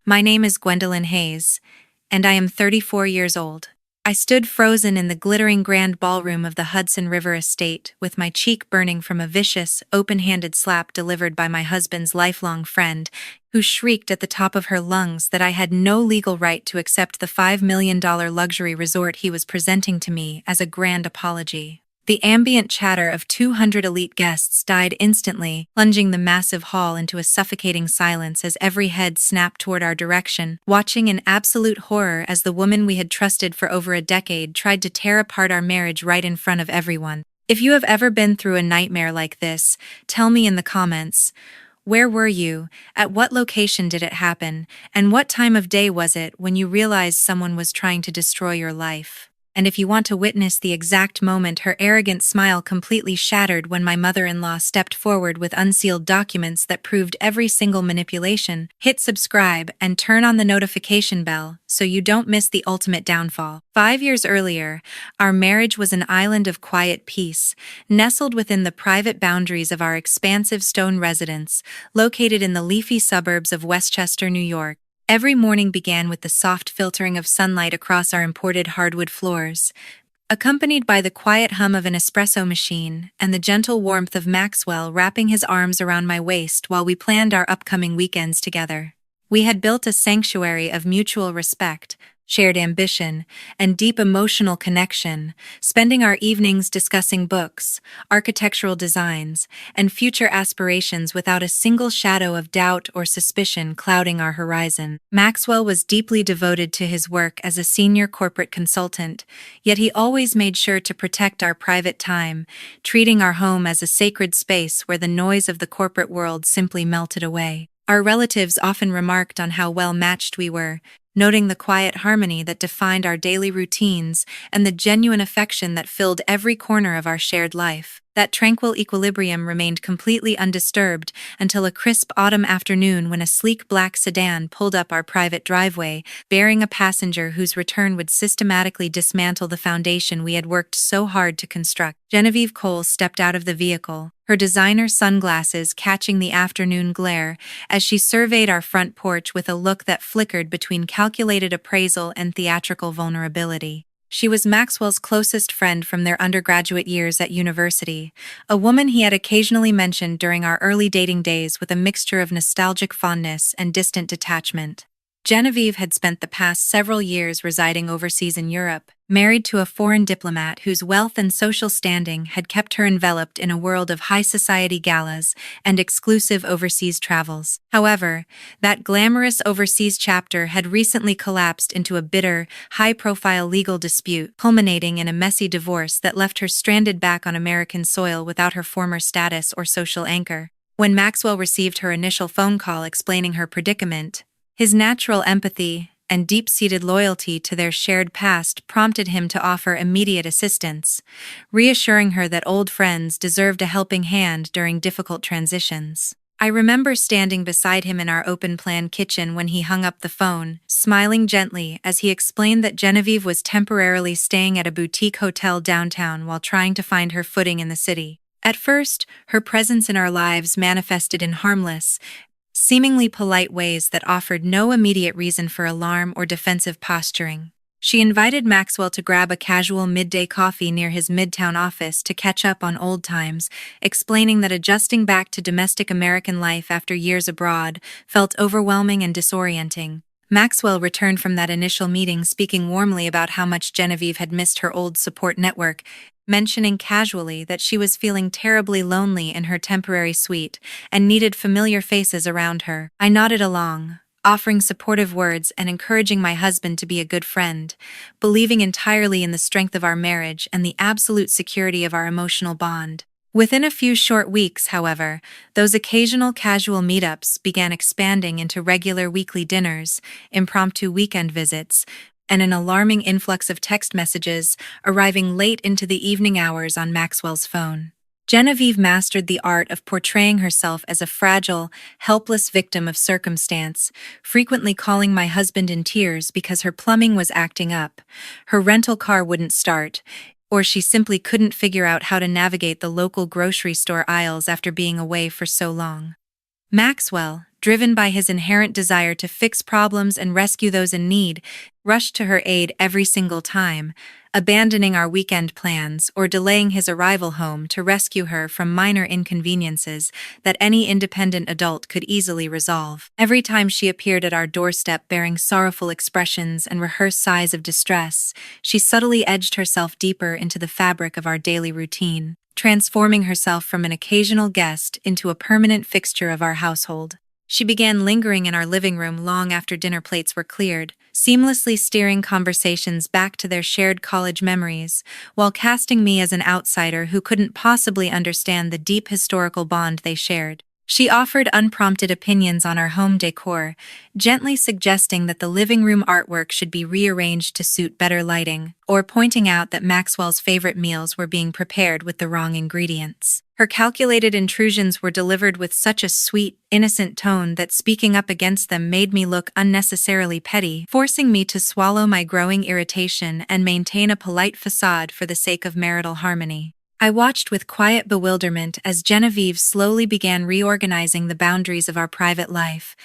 My name is Gwendolyn Hayes, and I am 34 years old. I stood frozen in the glittering grand ballroom of the Hudson River estate, with my cheek burning from a vicious, open-handed slap delivered by my husband's lifelong friend, who shrieked at the top of her lungs that I had no legal right to accept the $5 million luxury resort he was presenting to me as a grand apology. The ambient chatter of 200 elite guests died instantly, plunging the massive hall into a suffocating silence as every head snapped toward our direction, watching in absolute horror as the woman we had trusted for over a decade tried to tear apart our marriage right in front of everyone. If you have ever been through a nightmare like this, tell me in the comments. Where were you? At what location did it happen? And what time of day was it when you realized someone was trying to destroy your life? And if you want to witness the exact moment her arrogant smile completely shattered when my mother-in-law stepped forward with unsealed documents that proved every single manipulation, hit subscribe and turn on the notification bell so you don't miss the ultimate downfall. 5 years earlier, our marriage was an island of quiet peace, nestled within the private boundaries of our expansive stone residence, located in the leafy suburbs of Westchester, New York. Every morning began with the soft filtering of sunlight across our imported hardwood floors, accompanied by the quiet hum of an espresso machine and the gentle warmth of Maxwell wrapping his arms around my waist while we planned our upcoming weekends together. We had built a sanctuary of mutual respect, shared ambition, and deep emotional connection, spending our evenings discussing books, architectural designs, and future aspirations without a single shadow of doubt or suspicion clouding our horizon. Maxwell was deeply devoted to his work as a senior corporate consultant, yet he always made sure to protect our private time, treating our home as a sacred space where the noise of the corporate world simply melted away. Our relatives often remarked on how well matched we were, noting the quiet harmony that defined our daily routines and the genuine affection that filled every corner of our shared life. That tranquil equilibrium remained completely undisturbed until a crisp autumn afternoon when a sleek black sedan pulled up our private driveway, bearing a passenger whose return would systematically dismantle the foundation we had worked so hard to construct. Genevieve Cole stepped out of the vehicle, her designer sunglasses catching the afternoon glare as she surveyed our front porch with a look that flickered between calculated appraisal and theatrical vulnerability. She was Maxwell's closest friend from their undergraduate years at university, a woman he had occasionally mentioned during our early dating days with a mixture of nostalgic fondness and distant detachment. Genevieve had spent the past several years residing overseas in Europe, married to a foreign diplomat whose wealth and social standing had kept her enveloped in a world of high society galas and exclusive overseas travels. However, that glamorous overseas chapter had recently collapsed into a bitter, high-profile legal dispute, culminating in a messy divorce that left her stranded back on American soil without her former status or social anchor. When Maxwell received her initial phone call explaining her predicament, his natural empathy and deep-seated loyalty to their shared past prompted him to offer immediate assistance, reassuring her that old friends deserved a helping hand during difficult transitions. I remember standing beside him in our open-plan kitchen when he hung up the phone, smiling gently as he explained that Genevieve was temporarily staying at a boutique hotel downtown while trying to find her footing in the city. At first, her presence in our lives manifested in harmless, seemingly polite ways that offered no immediate reason for alarm or defensive posturing. She invited Maxwell to grab a casual midday coffee near his Midtown office to catch up on old times, explaining that adjusting back to domestic American life after years abroad felt overwhelming and disorienting. Maxwell returned from that initial meeting speaking warmly about how much Genevieve had missed her old support network, mentioning casually that she was feeling terribly lonely in her temporary suite and needed familiar faces around her. I nodded along, offering supportive words and encouraging my husband to be a good friend, believing entirely in the strength of our marriage and the absolute security of our emotional bond. Within a few short weeks, however, those occasional casual meetups began expanding into regular weekly dinners, impromptu weekend visits, and an alarming influx of text messages arriving late into the evening hours on Maxwell's phone. Genevieve mastered the art of portraying herself as a fragile, helpless victim of circumstance, frequently calling my husband in tears because her plumbing was acting up, her rental car wouldn't start, or she simply couldn't figure out how to navigate the local grocery store aisles after being away for so long. Maxwell, driven by his inherent desire to fix problems and rescue those in need, rushed to her aid every single time, abandoning our weekend plans or delaying his arrival home to rescue her from minor inconveniences that any independent adult could easily resolve. Every time she appeared at our doorstep bearing sorrowful expressions and rehearsed sighs of distress, she subtly edged herself deeper into the fabric of our daily routine, transforming herself from an occasional guest into a permanent fixture of our household. She began lingering in our living room long after dinner plates were cleared, seamlessly steering conversations back to their shared college memories, while casting me as an outsider who couldn't possibly understand the deep historical bond they shared. She offered unprompted opinions on our home decor, gently suggesting that the living room artwork should be rearranged to suit better lighting, or pointing out that Maxwell's favorite meals were being prepared with the wrong ingredients. Her calculated intrusions were delivered with such a sweet, innocent tone that speaking up against them made me look unnecessarily petty, forcing me to swallow my growing irritation and maintain a polite facade for the sake of marital harmony. I watched with quiet bewilderment as Genevieve slowly began reorganizing the boundaries of our private life,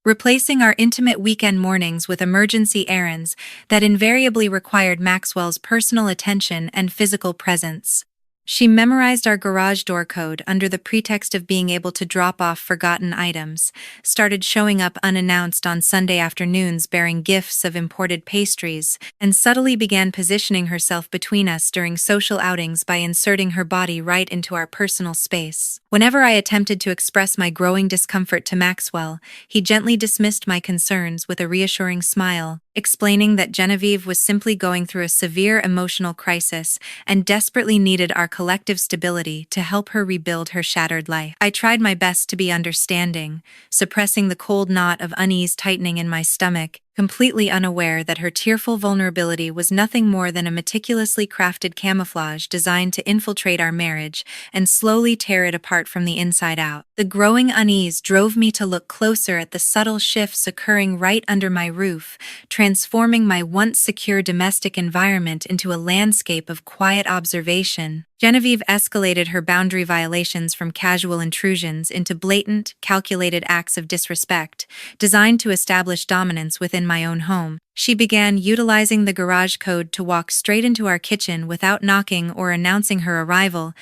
replacing our intimate weekend mornings with emergency errands that invariably required Maxwell's personal attention and physical presence. She memorized our garage door code under the pretext of being able to drop off forgotten items, started showing up unannounced on Sunday afternoons bearing gifts of imported pastries, and subtly began positioning herself between us during social outings by inserting her body right into our personal space. Whenever I attempted to express my growing discomfort to Maxwell, he gently dismissed my concerns with a reassuring smile, explaining that Genevieve was simply going through a severe emotional crisis and desperately needed our collective stability to help her rebuild her shattered life. I tried my best to be understanding, suppressing the cold knot of unease tightening in my stomach, completely unaware that her tearful vulnerability was nothing more than a meticulously crafted camouflage designed to infiltrate our marriage and slowly tear it apart from the inside out. The growing unease drove me to look closer at the subtle shifts occurring right under my roof, transforming my once secure domestic environment into a landscape of quiet observation. Genevieve escalated her boundary violations from casual intrusions into blatant, calculated acts of disrespect, designed to establish dominance within my own home. She began utilizing the garage code to walk straight into our kitchen without knocking or announcing her arrival,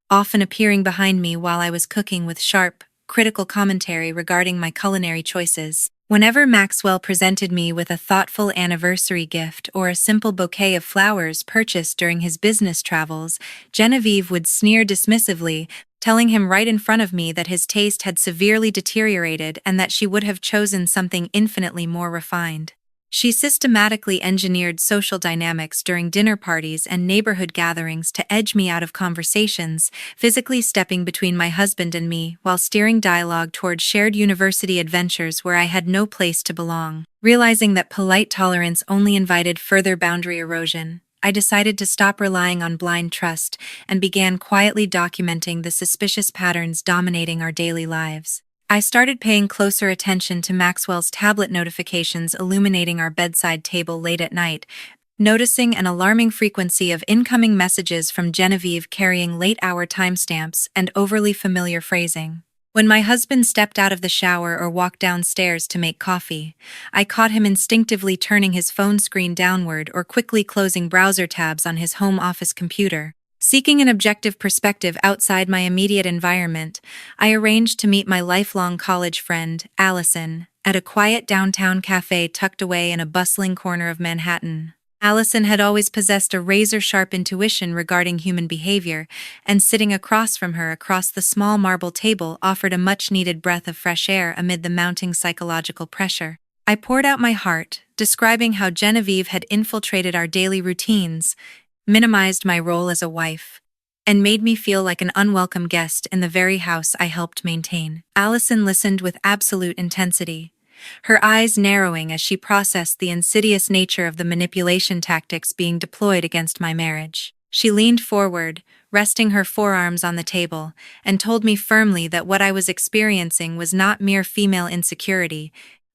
often appearing behind me while I was cooking with sharp, critical commentary regarding my culinary choices. Whenever Maxwell presented me with a thoughtful anniversary gift or a simple bouquet of flowers purchased during his business travels, Genevieve would sneer dismissively, telling him right in front of me that his taste had severely deteriorated and that she would have chosen something infinitely more refined. She systematically engineered social dynamics during dinner parties and neighborhood gatherings to edge me out of conversations, physically stepping between my husband and me while steering dialogue toward shared university adventures where I had no place to belong. Realizing that polite tolerance only invited further boundary erosion, I decided to stop relying on blind trust and began quietly documenting the suspicious patterns dominating our daily lives. I started paying closer attention to Maxwell's tablet notifications illuminating our bedside table late at night, noticing an alarming frequency of incoming messages from Genevieve carrying late-hour timestamps and overly familiar phrasing. When my husband stepped out of the shower or walked downstairs to make coffee, I caught him instinctively turning his phone screen downward or quickly closing browser tabs on his home office computer. Seeking an objective perspective outside my immediate environment, I arranged to meet my lifelong college friend, Allison, at a quiet downtown cafe tucked away in a bustling corner of Manhattan. Allison had always possessed a razor-sharp intuition regarding human behavior, and sitting across from her across the small marble table offered a much-needed breath of fresh air amid the mounting psychological pressure. I poured out my heart, describing how Genevieve had infiltrated our daily routines, minimized my role as a wife, and made me feel like an unwelcome guest in the very house I helped maintain. Allison listened with absolute intensity, her eyes narrowing as she processed the insidious nature of the manipulation tactics being deployed against my marriage. She leaned forward, resting her forearms on the table, and told me firmly that what I was experiencing was not mere female insecurity,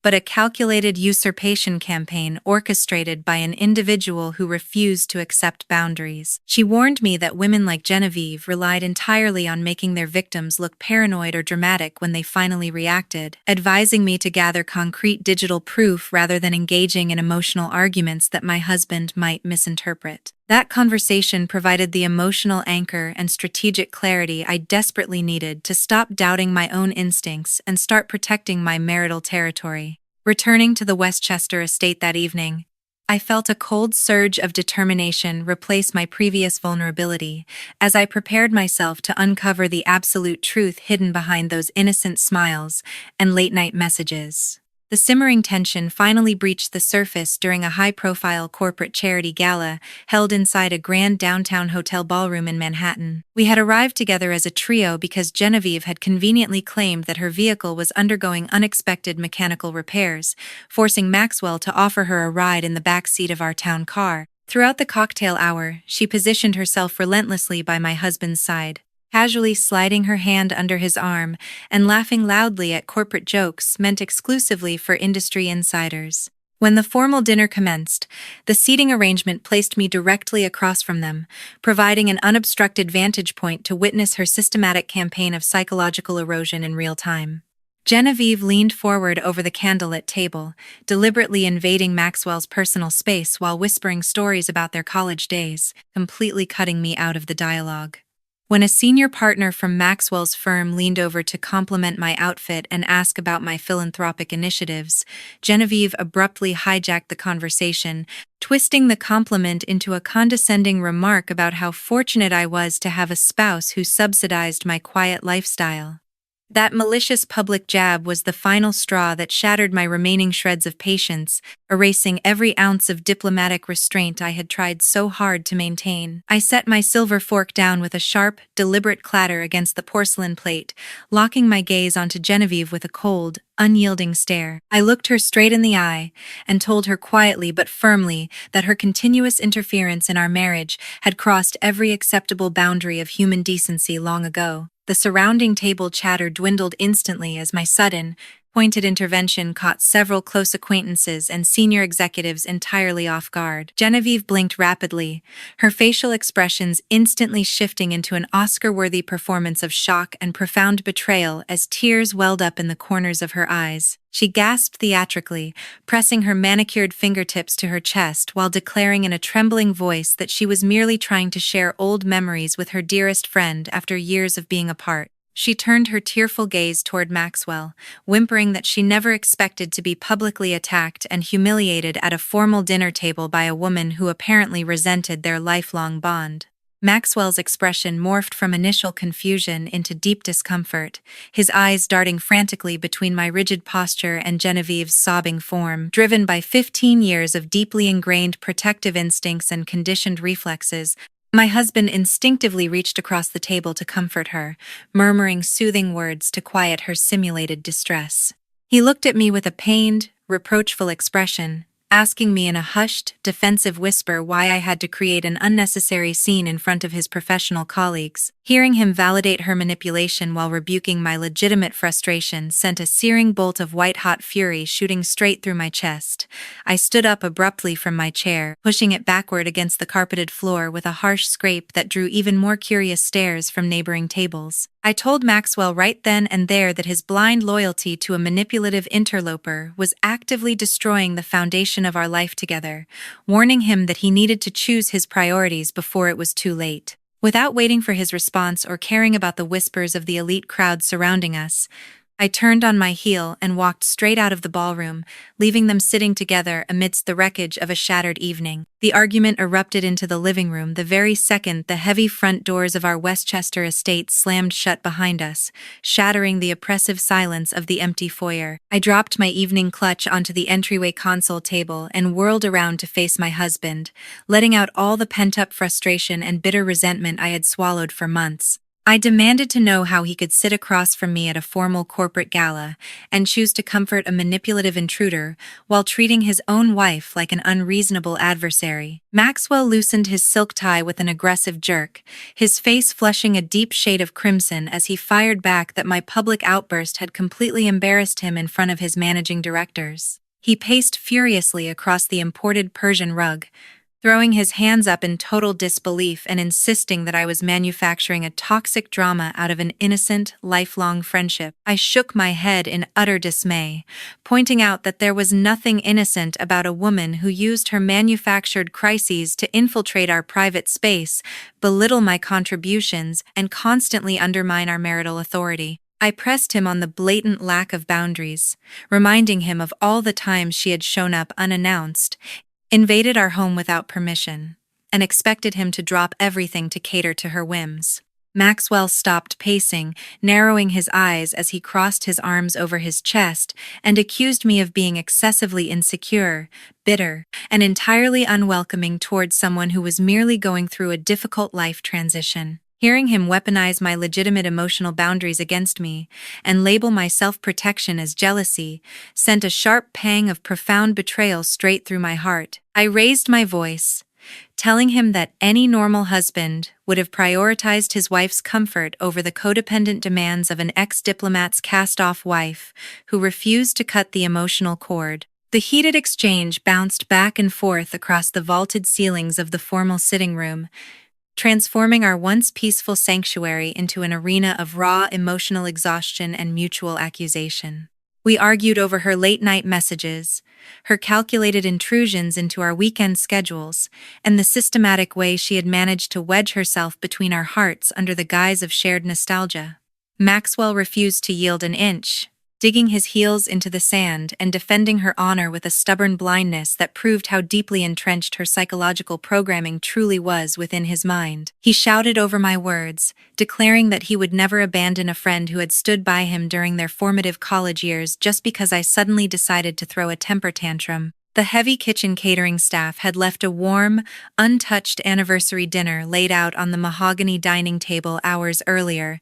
but a calculated usurpation campaign orchestrated by an individual who refused to accept boundaries. She warned me that women like Genevieve relied entirely on making their victims look paranoid or dramatic when they finally reacted, advising me to gather concrete digital proof rather than engaging in emotional arguments that my husband might misinterpret. That conversation provided the emotional anchor and strategic clarity I desperately needed to stop doubting my own instincts and start protecting my marital territory. Returning to the Westchester estate that evening, I felt a cold surge of determination replace my previous vulnerability as I prepared myself to uncover the absolute truth hidden behind those innocent smiles and late-night messages. The simmering tension finally breached the surface during a high-profile corporate charity gala held inside a grand downtown hotel ballroom in Manhattan. We had arrived together as a trio because Genevieve had conveniently claimed that her vehicle was undergoing unexpected mechanical repairs, forcing Maxwell to offer her a ride in the back seat of our town car. Throughout the cocktail hour, she positioned herself relentlessly by my husband's side, casually sliding her hand under his arm and laughing loudly at corporate jokes meant exclusively for industry insiders. When the formal dinner commenced, the seating arrangement placed me directly across from them, providing an unobstructed vantage point to witness her systematic campaign of psychological erosion in real time. Genevieve leaned forward over the candlelit table, deliberately invading Maxwell's personal space while whispering stories about their college days, completely cutting me out of the dialogue. When a senior partner from Maxwell's firm leaned over to compliment my outfit and ask about my philanthropic initiatives, Genevieve abruptly hijacked the conversation, twisting the compliment into a condescending remark about how fortunate I was to have a spouse who subsidized my quiet lifestyle. That malicious public jab was the final straw that shattered my remaining shreds of patience, erasing every ounce of diplomatic restraint I had tried so hard to maintain. I set my silver fork down with a sharp, deliberate clatter against the porcelain plate, locking my gaze onto Genevieve with a cold, unyielding stare. I looked her straight in the eye and told her quietly but firmly that her continuous interference in our marriage had crossed every acceptable boundary of human decency long ago. The surrounding table chatter dwindled instantly as my sudden, pointed intervention caught several close acquaintances and senior executives entirely off guard. Genevieve blinked rapidly, her facial expressions instantly shifting into an Oscar-worthy performance of shock and profound betrayal as tears welled up in the corners of her eyes. She gasped theatrically, pressing her manicured fingertips to her chest while declaring in a trembling voice that she was merely trying to share old memories with her dearest friend after years of being apart. She turned her tearful gaze toward Maxwell, whimpering that she never expected to be publicly attacked and humiliated at a formal dinner table by a woman who apparently resented their lifelong bond. Maxwell's expression morphed from initial confusion into deep discomfort, his eyes darting frantically between my rigid posture and Genevieve's sobbing form. Driven by 15 years of deeply ingrained protective instincts and conditioned reflexes, my husband instinctively reached across the table to comfort her, murmuring soothing words to quiet her simulated distress. He looked at me with a pained, reproachful expression, asking me in a hushed, defensive whisper why I had to create an unnecessary scene in front of his professional colleagues. Hearing him validate her manipulation while rebuking my legitimate frustration sent a searing bolt of white-hot fury shooting straight through my chest. I stood up abruptly from my chair, pushing it backward against the carpeted floor with a harsh scrape that drew even more curious stares from neighboring tables. I told Maxwell right then and there that his blind loyalty to a manipulative interloper was actively destroying the foundation of our life together, warning him that he needed to choose his priorities before it was too late. Without waiting for his response or caring about the whispers of the elite crowd surrounding us, I turned on my heel and walked straight out of the ballroom, leaving them sitting together amidst the wreckage of a shattered evening. The argument erupted into the living room the very second the heavy front doors of our Westchester estate slammed shut behind us, shattering the oppressive silence of the empty foyer. I dropped my evening clutch onto the entryway console table and whirled around to face my husband, letting out all the pent-up frustration and bitter resentment I had swallowed for months. I demanded to know how he could sit across from me at a formal corporate gala and choose to comfort a manipulative intruder while treating his own wife like an unreasonable adversary. Maxwell loosened his silk tie with an aggressive jerk, his face flushing a deep shade of crimson as he fired back that my public outburst had completely embarrassed him in front of his managing directors. He paced furiously across the imported Persian rug, throwing his hands up in total disbelief and insisting that I was manufacturing a toxic drama out of an innocent, lifelong friendship. I shook my head in utter dismay, pointing out that there was nothing innocent about a woman who used her manufactured crises to infiltrate our private space, belittle my contributions, and constantly undermine our marital authority. I pressed him on the blatant lack of boundaries, reminding him of all the times she had shown up unannounced, invaded our home without permission, and expected him to drop everything to cater to her whims. Maxwell stopped pacing, narrowing his eyes as he crossed his arms over his chest and accused me of being excessively insecure, bitter, and entirely unwelcoming towards someone who was merely going through a difficult life transition. Hearing him weaponize my legitimate emotional boundaries against me and label my self-protection as jealousy sent a sharp pang of profound betrayal straight through my heart. I raised my voice, telling him that any normal husband would have prioritized his wife's comfort over the codependent demands of an ex-diplomat's cast-off wife who refused to cut the emotional cord. The heated exchange bounced back and forth across the vaulted ceilings of the formal sitting room, transforming our once peaceful sanctuary into an arena of raw emotional exhaustion and mutual accusation. We argued over her late-night messages, her calculated intrusions into our weekend schedules, and the systematic way she had managed to wedge herself between our hearts under the guise of shared nostalgia. Maxwell refused to yield an inch, digging his heels into the sand and defending her honor with a stubborn blindness that proved how deeply entrenched her psychological programming truly was within his mind. He shouted over my words, declaring that he would never abandon a friend who had stood by him during their formative college years just because I suddenly decided to throw a temper tantrum. The heavy kitchen catering staff had left a warm, untouched anniversary dinner laid out on the mahogany dining table hours earlier,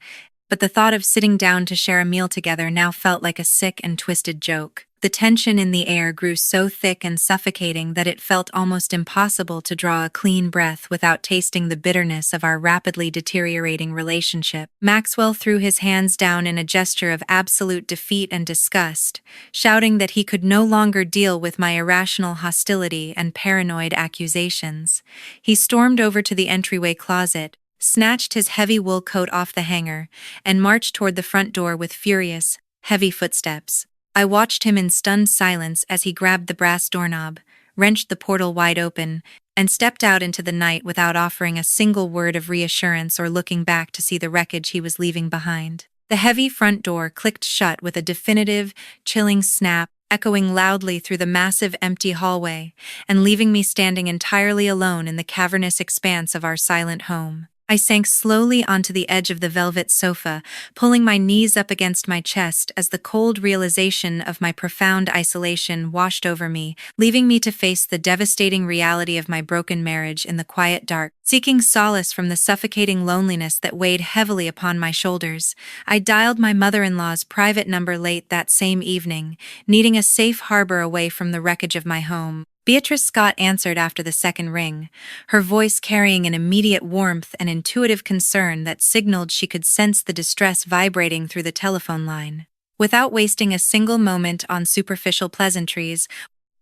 but the thought of sitting down to share a meal together now felt like a sick and twisted joke. The tension in the air grew so thick and suffocating that it felt almost impossible to draw a clean breath without tasting the bitterness of our rapidly deteriorating relationship. Maxwell threw his hands down in a gesture of absolute defeat and disgust, shouting that he could no longer deal with my irrational hostility and paranoid accusations. He stormed over to the entryway closet, snatched his heavy wool coat off the hanger, and marched toward the front door with furious, heavy footsteps. I watched him in stunned silence as he grabbed the brass doorknob, wrenched the portal wide open, and stepped out into the night without offering a single word of reassurance or looking back to see the wreckage he was leaving behind. The heavy front door clicked shut with a definitive, chilling snap, echoing loudly through the massive empty hallway, and leaving me standing entirely alone in the cavernous expanse of our silent home. I sank slowly onto the edge of the velvet sofa, pulling my knees up against my chest as the cold realization of my profound isolation washed over me, leaving me to face the devastating reality of my broken marriage in the quiet dark. Seeking solace from the suffocating loneliness that weighed heavily upon my shoulders, I dialed my mother-in-law's private number late that same evening, needing a safe harbor away from the wreckage of my home. Beatrice Scott answered after the second ring, her voice carrying an immediate warmth and intuitive concern that signaled she could sense the distress vibrating through the telephone line. Without wasting a single moment on superficial pleasantries,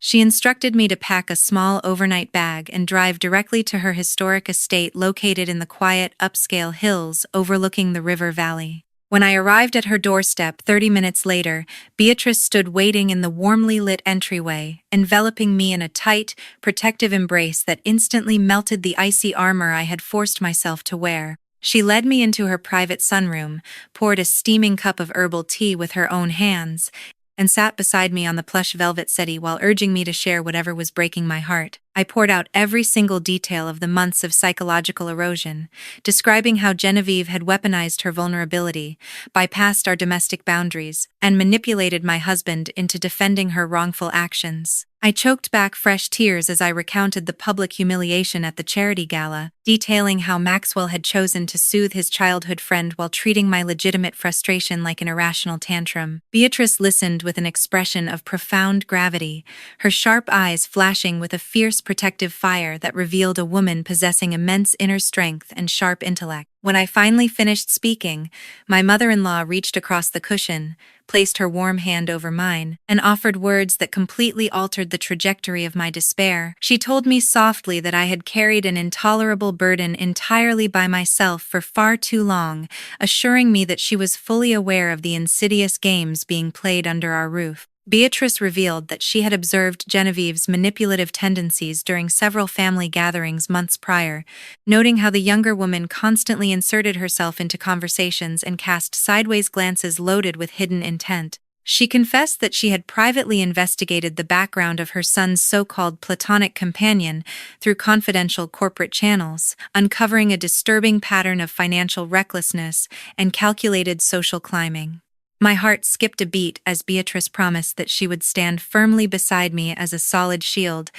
she instructed me to pack a small overnight bag and drive directly to her historic estate located in the quiet, upscale hills overlooking the river valley. When I arrived at her doorstep 30 minutes later, Beatrice stood waiting in the warmly lit entryway, enveloping me in a tight, protective embrace that instantly melted the icy armor I had forced myself to wear. She led me into her private sunroom, poured a steaming cup of herbal tea with her own hands, and sat beside me on the plush velvet settee while urging me to share whatever was breaking my heart. I poured out every single detail of the months of psychological erosion, describing how Genevieve had weaponized her vulnerability, bypassed our domestic boundaries, and manipulated my husband into defending her wrongful actions. I choked back fresh tears as I recounted the public humiliation at the charity gala, detailing how Maxwell had chosen to soothe his childhood friend while treating my legitimate frustration like an irrational tantrum. Beatrice listened with an expression of profound gravity, her sharp eyes flashing with a fierce protective fire that revealed a woman possessing immense inner strength and sharp intellect. When I finally finished speaking, my mother-in-law reached across the cushion, placed her warm hand over mine, and offered words that completely altered the trajectory of my despair. She told me softly that I had carried an intolerable burden entirely by myself for far too long, assuring me that she was fully aware of the insidious games being played under our roof. Beatrice revealed that she had observed Genevieve's manipulative tendencies during several family gatherings months prior, noting how the younger woman constantly inserted herself into conversations and cast sideways glances loaded with hidden intent. She confessed that she had privately investigated the background of her son's so-called platonic companion through confidential corporate channels, uncovering a disturbing pattern of financial recklessness and calculated social climbing. My heart skipped a beat as Beatrice promised that she would stand firmly beside me as a solid shield,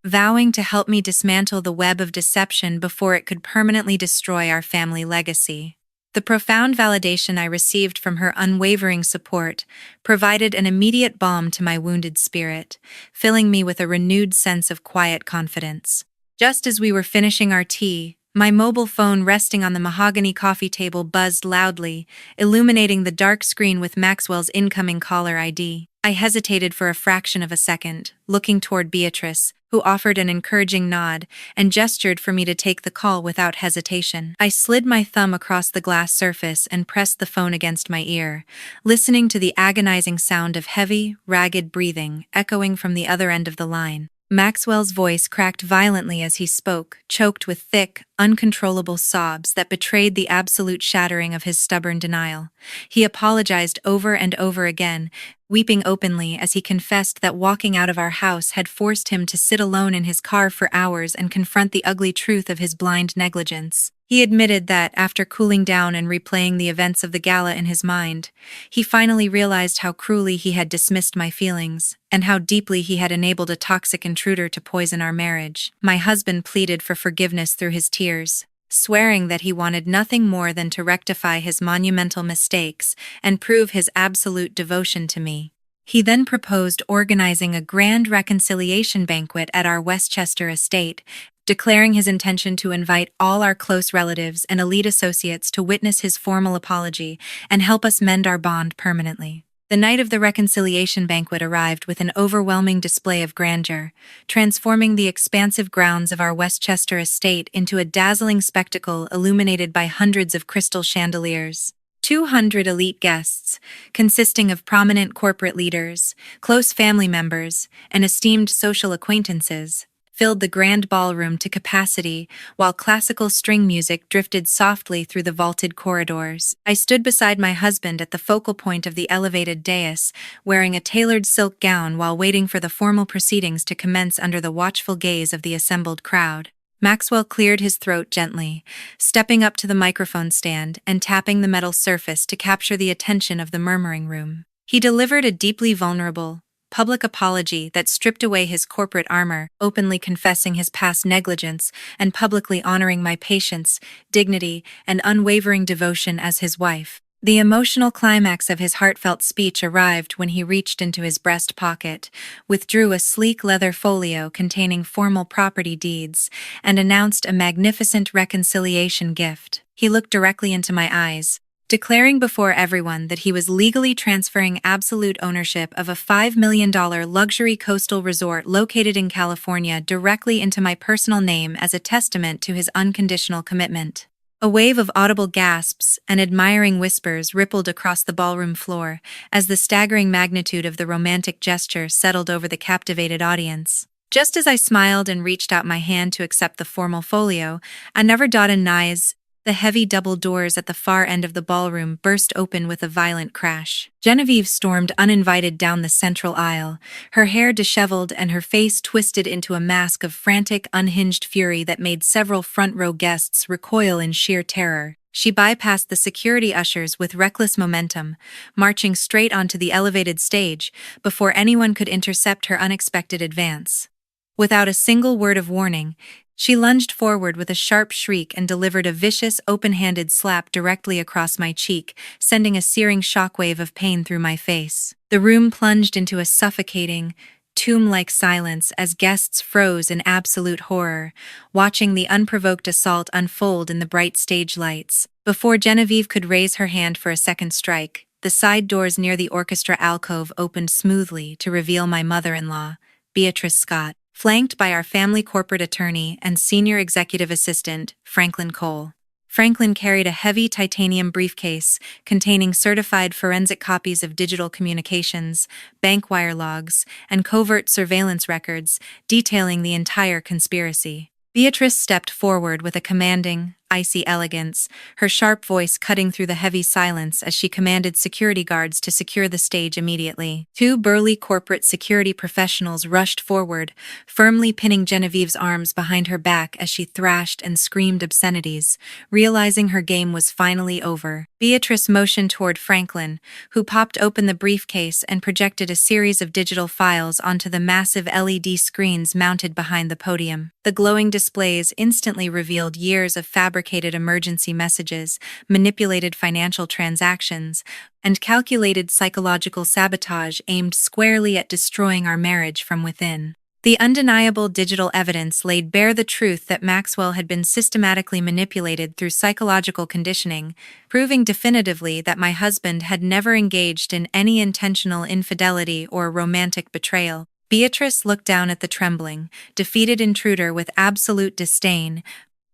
vowing to help me dismantle the web of deception before it could permanently destroy our family legacy. The profound validation I received from her unwavering support provided an immediate balm to my wounded spirit, filling me with a renewed sense of quiet confidence. Just as we were finishing our tea, my mobile phone resting on the mahogany coffee table buzzed loudly, illuminating the dark screen with Maxwell's incoming caller ID. I hesitated for a fraction of a second, looking toward Beatrice, who offered an encouraging nod and gestured for me to take the call without hesitation. I slid my thumb across the glass surface and pressed the phone against my ear, listening to the agonizing sound of heavy, ragged breathing echoing from the other end of the line. Maxwell's voice cracked violently as he spoke, choked with thick, uncontrollable sobs that betrayed the absolute shattering of his stubborn denial. He apologized over and over again, weeping openly as he confessed that walking out of our house had forced him to sit alone in his car for hours and confront the ugly truth of his blind negligence. He admitted that, after cooling down and replaying the events of the gala in his mind, he finally realized how cruelly he had dismissed my feelings, and how deeply he had enabled a toxic intruder to poison our marriage. My husband pleaded for forgiveness through his tears, swearing that he wanted nothing more than to rectify his monumental mistakes and prove his absolute devotion to me. He then proposed organizing a grand reconciliation banquet at our Westchester estate, declaring his intention to invite all our close relatives and elite associates to witness his formal apology and help us mend our bond permanently. The night of the reconciliation banquet arrived with an overwhelming display of grandeur, transforming the expansive grounds of our Westchester estate into a dazzling spectacle illuminated by hundreds of crystal chandeliers. 200 elite guests, consisting of prominent corporate leaders, close family members, and esteemed social acquaintances, filled the grand ballroom to capacity, while classical string music drifted softly through the vaulted corridors. I stood beside my husband at the focal point of the elevated dais, wearing a tailored silk gown while waiting for the formal proceedings to commence under the watchful gaze of the assembled crowd. Maxwell cleared his throat gently, stepping up to the microphone stand and tapping the metal surface to capture the attention of the murmuring room. He delivered a deeply vulnerable, public apology that stripped away his corporate armor, openly confessing his past negligence and publicly honoring my patience, dignity, and unwavering devotion as his wife. The emotional climax of his heartfelt speech arrived when he reached into his breast pocket, withdrew a sleek leather folio containing formal property deeds, and announced a magnificent reconciliation gift. He looked directly into my eyes, declaring before everyone that he was legally transferring absolute ownership of a $5 million luxury coastal resort located in California directly into my personal name as a testament to his unconditional commitment. A wave of audible gasps and admiring whispers rippled across the ballroom floor as the staggering magnitude of the romantic gesture settled over the captivated audience. Just as I smiled and reached out my hand to accept the formal folio, another dot and nice The heavy double doors at the far end of the ballroom burst open with a violent crash. Genevieve stormed uninvited down the central aisle, her hair disheveled and her face twisted into a mask of frantic, unhinged fury that made several front-row guests recoil in sheer terror. She bypassed the security ushers with reckless momentum, marching straight onto the elevated stage before anyone could intercept her unexpected advance. Without a single word of warning, she lunged forward with a sharp shriek and delivered a vicious, open-handed slap directly across my cheek, sending a searing shockwave of pain through my face. The room plunged into a suffocating, tomb-like silence as guests froze in absolute horror, watching the unprovoked assault unfold in the bright stage lights. Before Genevieve could raise her hand for a second strike, the side doors near the orchestra alcove opened smoothly to reveal my mother-in-law, Beatrice Scott, flanked by our family corporate attorney and senior executive assistant, Franklin Cole. Franklin carried a heavy titanium briefcase containing certified forensic copies of digital communications, bank wire logs, and covert surveillance records detailing the entire conspiracy. Beatrice stepped forward with a commanding, icy elegance, her sharp voice cutting through the heavy silence as she commanded security guards to secure the stage immediately. Two burly corporate security professionals rushed forward, firmly pinning Genevieve's arms behind her back as she thrashed and screamed obscenities, realizing her game was finally over. Beatrice motioned toward Franklin, who popped open the briefcase and projected a series of digital files onto the massive LED screens mounted behind the podium. The glowing displays instantly revealed years of fabricated emergency messages, manipulated financial transactions, and calculated psychological sabotage aimed squarely at destroying our marriage from within. The undeniable digital evidence laid bare the truth that Maxwell had been systematically manipulated through psychological conditioning, proving definitively that my husband had never engaged in any intentional infidelity or romantic betrayal. Beatrice looked down at the trembling, defeated intruder with absolute disdain,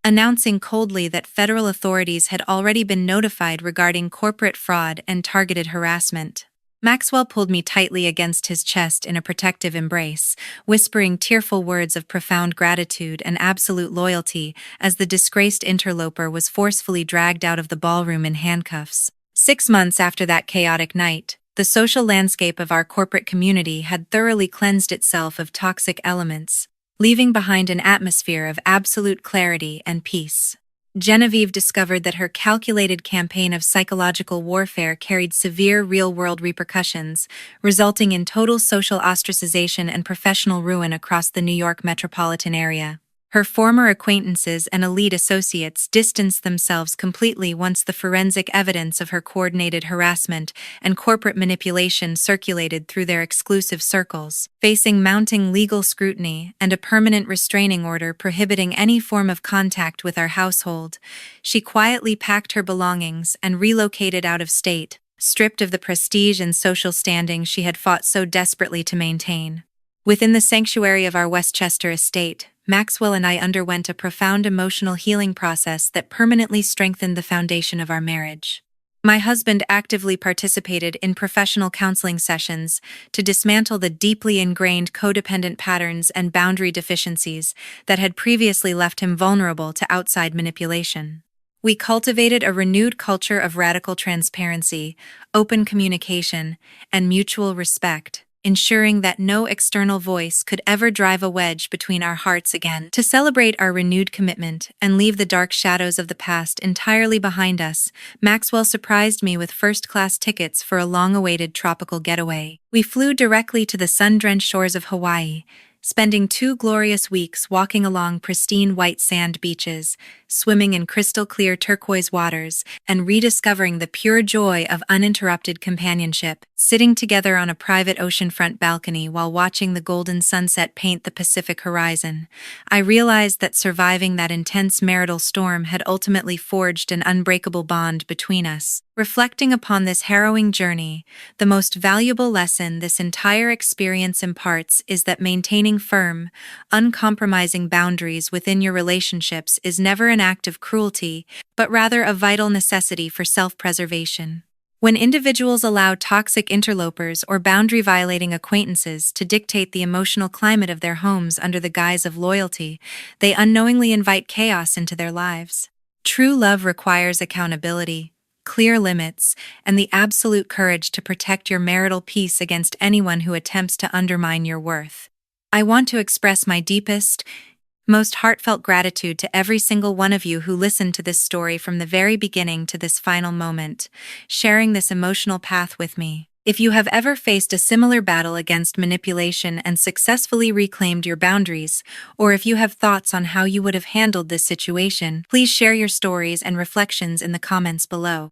announcing coldly that federal authorities had already been notified regarding corporate fraud and targeted harassment. Maxwell pulled me tightly against his chest in a protective embrace, whispering tearful words of profound gratitude and absolute loyalty as the disgraced interloper was forcefully dragged out of the ballroom in handcuffs. 6 months after that chaotic night, the social landscape of our corporate community had thoroughly cleansed itself of toxic elements, leaving behind an atmosphere of absolute clarity and peace. Genevieve discovered that her calculated campaign of psychological warfare carried severe real-world repercussions, resulting in total social ostracization and professional ruin across the New York metropolitan area. Her former acquaintances and elite associates distanced themselves completely once the forensic evidence of her coordinated harassment and corporate manipulation circulated through their exclusive circles. Facing mounting legal scrutiny and a permanent restraining order prohibiting any form of contact with our household, she quietly packed her belongings and relocated out of state, stripped of the prestige and social standing she had fought so desperately to maintain. Within the sanctuary of our Westchester estate, Maxwell and I underwent a profound emotional healing process that permanently strengthened the foundation of our marriage. My husband actively participated in professional counseling sessions to dismantle the deeply ingrained codependent patterns and boundary deficiencies that had previously left him vulnerable to outside manipulation. We cultivated a renewed culture of radical transparency, open communication, and mutual respect, ensuring that no external voice could ever drive a wedge between our hearts again. To celebrate our renewed commitment and leave the dark shadows of the past entirely behind us, Maxwell surprised me with first-class tickets for a long-awaited tropical getaway. We flew directly to the sun-drenched shores of Hawaii, spending 2 glorious weeks walking along pristine white sand beaches, swimming in crystal-clear turquoise waters, and rediscovering the pure joy of uninterrupted companionship. Sitting together on a private oceanfront balcony while watching the golden sunset paint the Pacific horizon, I realized that surviving that intense marital storm had ultimately forged an unbreakable bond between us. Reflecting upon this harrowing journey, the most valuable lesson this entire experience imparts is that maintaining firm, uncompromising boundaries within your relationships is never an act of cruelty, but rather a vital necessity for self-preservation. When individuals allow toxic interlopers or boundary-violating acquaintances to dictate the emotional climate of their homes under the guise of loyalty, they unknowingly invite chaos into their lives. True love requires accountability, clear limits, and the absolute courage to protect your marital peace against anyone who attempts to undermine your worth. I want to express my deepest, most heartfelt gratitude to every single one of you who listened to this story from the very beginning to this final moment, sharing this emotional path with me. If you have ever faced a similar battle against manipulation and successfully reclaimed your boundaries, or if you have thoughts on how you would have handled this situation, please share your stories and reflections in the comments below.